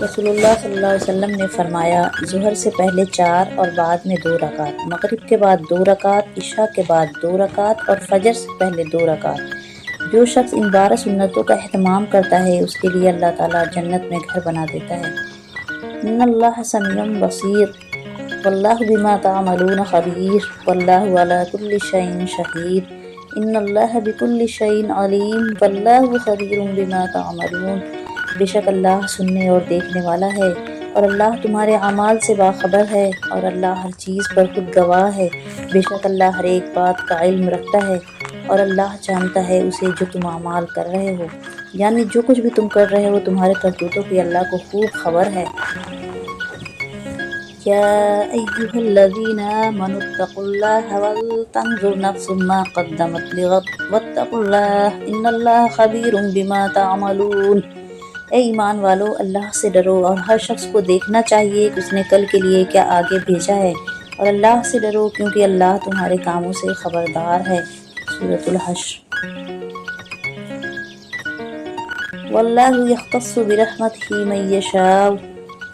رسول اللہ صلی اللہ علیہ وسلم نے فرمایا، ظہر سے پہلے 4 اور بعد میں 2 رکعت، مغرب کے بعد 2 رکعت، عشاء کے بعد 2 رکعت اور فجر سے پہلے 2 رکعت۔ جو شخص ان 12 سنتوں کا اہتمام کرتا ہے اس کے لیے اللہ تعالیٰ جنت میں گھر بنا دیتا ہے۔ ان اللہ سمیع بصیر واللہ بما تعملون خبیر واللہ علی کل شیء شہید ان اللہ بکل شیء علیم واللہ خبیر بما تعملون۔ بے شک اللہ سننے اور دیکھنے والا ہے، اور اللہ تمہارے اعمال سے باخبر ہے، اور اللہ ہر چیز پر خود گواہ ہے۔ بے شک اللہ ہر ایک بات کا علم رکھتا ہے، اور اللہ جانتا ہے اسے جو تم اعمال کر رہے ہو، یعنی جو کچھ بھی تم کر رہے ہو تمہارے کرتوتوں کی اللہ کو خوب خبر ہے۔ یا ایھا الذین آمنوا اتقوا اللہ ولتنظر نفس ما قدمت لغد واتقوا اللہ ان اللہ خبیر بما تعملون۔ اے ایمان والو، اللہ سے ڈرو اور ہر شخص کو دیکھنا چاہیے کہ اس نے کل کے لیے کیا آگے بھیجا ہے، اور اللہ سے ڈرو کیونکہ اللہ تمہارے کاموں سے خبردار ہے۔ سورۃ الحشر۔ واللہ یختص برحمتہ من یشاء،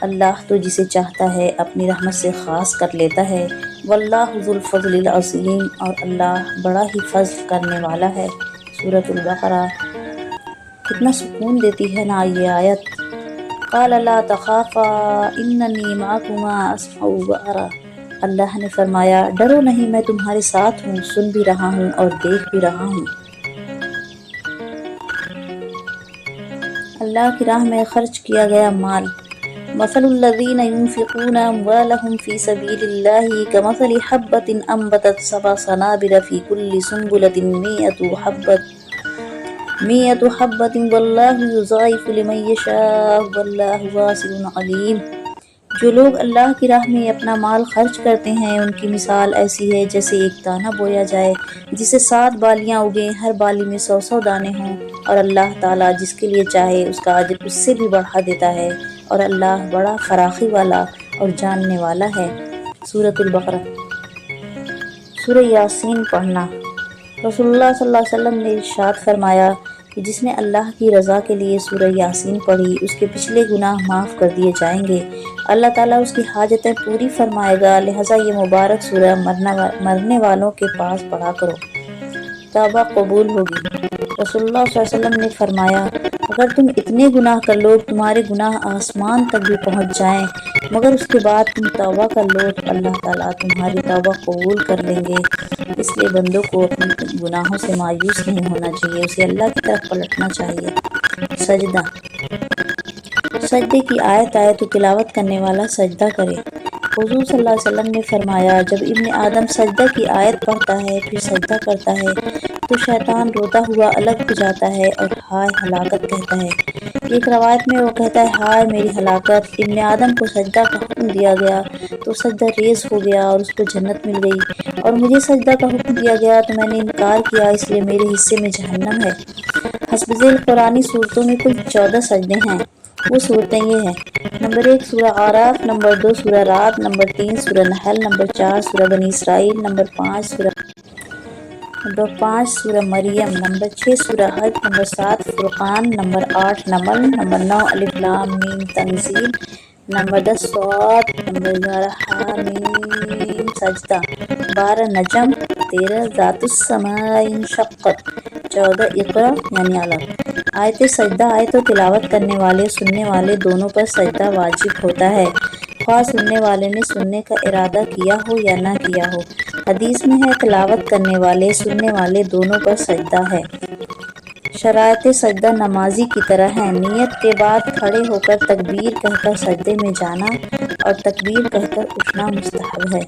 اللہ تو جسے چاہتا ہے اپنی رحمت سے خاص کر لیتا ہے۔ واللہ ذو الفضل العظیم، اور اللہ بڑا ہی فضل کرنے والا ہے۔ سورۃ البقرہ۔ کتنا سکون دیتی ہے نا یہ آیت۔ قال لا تخافا اننی معکما اسمع وارى، اللہ نے فرمایا ڈرو نہیں، میں تمہارے ساتھ ہوں، سن بھی رہا ہوں اور دیکھ بھی رہا ہوں۔ اللہ کی راہ میں خرچ کیا گیا مال۔ مثل الذین ينفقون اموالهم في سبيل الله كمثل حبة انبتت 7 سنابل في كل سنبلة 100 حبة واللہ یضاعف لمن یشاء واللہ واسع علیم۔ جو لوگ اللہ کی راہ میں اپنا مال خرچ کرتے ہیں ان کی مثال ایسی ہے جیسے ایک دانہ بویا جائے جسے 7 بالیاں اگیں، ہر بالی میں 100 دانے ہوں، اور اللہ تعالیٰ جس کے لیے چاہے اس کا اجر اس سے بھی بڑھا دیتا ہے، اور اللہ بڑا فراخی والا اور جاننے والا ہے۔ سورۃ البقرہ۔ سورہ یاسین پڑھنا۔ رسول اللہ صلی اللہ علیہ وسلم نے ارشاد فرمایا کہ جس نے اللہ کی رضا کے لیے سورہ یاسین پڑھی اس کے پچھلے گناہ معاف کر دیے جائیں گے، اللہ تعالیٰ اس کی حاجتیں پوری فرمائے گا، لہٰذا یہ مبارک سورہ مرنے والوں کے پاس پڑھا کرو، توبہ قبول ہوگی۔ رسول اللہ صلی اللہ علیہ وسلم نے فرمایا اگر تم اتنے گناہ کر لو کہ تمہارے گناہ آسمان تک بھی پہنچ جائیں مگر اس کے بعد تم توبہ کر لو تو اللہ تعالیٰ تمہاری توبہ قبول کر لیں گے۔ اس لیے بندوں کو اپنے گناہوں سے مایوس نہیں ہونا چاہیے، اسے اللہ کی طرف پلٹنا چاہیے۔ سجدہ۔ سجدے کی آیت آئے تو تلاوت کرنے والا سجدہ کرے۔ حضور صلی اللہ علیہ وسلم نے فرمایا جب ابن آدم سجدہ کی آیت پڑھتا ہے پھر سجدہ کرتا ہے تو شیطان روتا ہوا الگ ہو جاتا ہے اور ہائے ہلاکت کہتا ہے۔ ایک روایت میں وہ کہتا ہے ہائے میری ہلاکت، ابن آدم کو سجدہ کا حکم دیا گیا تو سجدہ ریز ہو گیا اور اس کو جنت مل گئی، اور مجھے سجدہ کا حکم دیا گیا تو میں نے انکار کیا اس لیے میرے حصے میں جہنم ہے۔ حسب ذیل قرآنی صورتوں میں کل 14 سجدے ہیں، وہ صورتیں یہ ہیں: نمبر 1 سورہ اعراف، نمبر 2 سورہ رعد، نمبر 3 سورہ نحل، نمبر 4 سورہ بنی اسرائیل، نمبر 5 سورہ مریم، نمبر 6 سورہ حج، نمبر 7 فرقان، نمبر 8 نمل، نمبر 9 الف لام میم تنزیل، نمبر 10 صاد، نمبر 11 حامیم سجدہ، 12 نجم، 13 ذات السماء انشقت، 14 اقرا یعنی علق۔ آیت سجدہ آیت و تلاوت کرنے والے سننے والے دونوں پر سجدہ واجب ہوتا ہے، خواہ سننے والے نے سننے کا ارادہ کیا ہو یا نہ کیا ہو۔ حدیث میں ہے تلاوت کرنے والے سننے والے دونوں پر سجدہ ہے۔ شرائط سجدہ نمازی کی طرح ہیں، نیت کے بعد کھڑے ہو کر تکبیر کہہ کر سجدے میں جانا اور تکبیر کہہ کر اٹھنا مستحب ہے۔